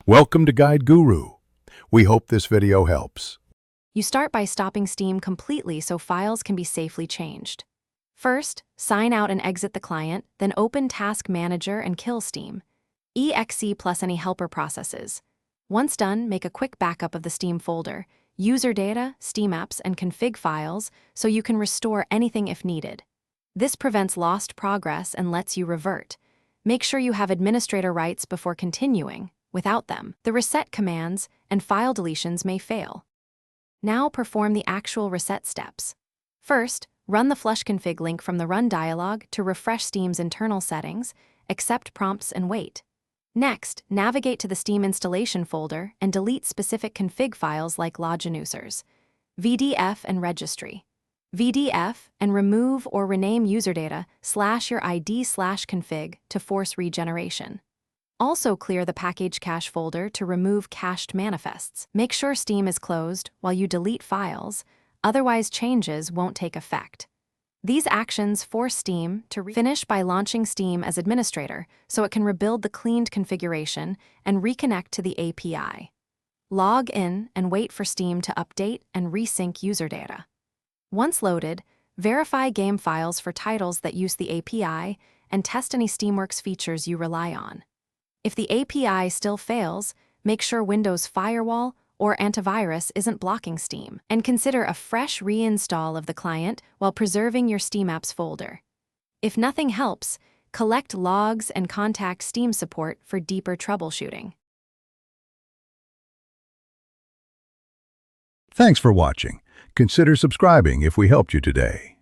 Welcome to Guide Guru. We hope this video helps. You start by stopping Steam completely so files can be safely changed. First, sign out and exit the client, then open Task Manager and kill Steam. exe plus any helper processes. Once done, make a quick backup of the Steam folder, user data, Steam apps, and config files so you can restore anything if needed. This prevents lost progress and lets you revert. Make sure you have administrator rights before continuing. Without them, the reset commands and file deletions may fail. Now perform the actual reset steps. First, run the flush config link from the Run dialog to refresh Steam's internal settings, accept prompts, and wait. Next, navigate to the Steam installation folder and delete specific config files like loginusers, VDF, and registry. VDF and remove or rename user data /your ID/config to force regeneration. Also clear the package cache folder to remove cached manifests. Make sure Steam is closed while you delete files, otherwise changes won't take effect. These actions force Steam to finish by launching Steam as administrator so it can rebuild the cleaned configuration and reconnect to the API. Log in and wait for Steam to update and resync user data. Once loaded, verify game files for titles that use the API and test any Steamworks features you rely on. If the API still fails, make sure Windows Firewall or antivirus isn't blocking Steam, and consider a fresh reinstall of the client while preserving your Steam apps folder. If nothing helps, collect logs and contact Steam support for deeper troubleshooting. Thanks for watching. Consider subscribing if we helped you today.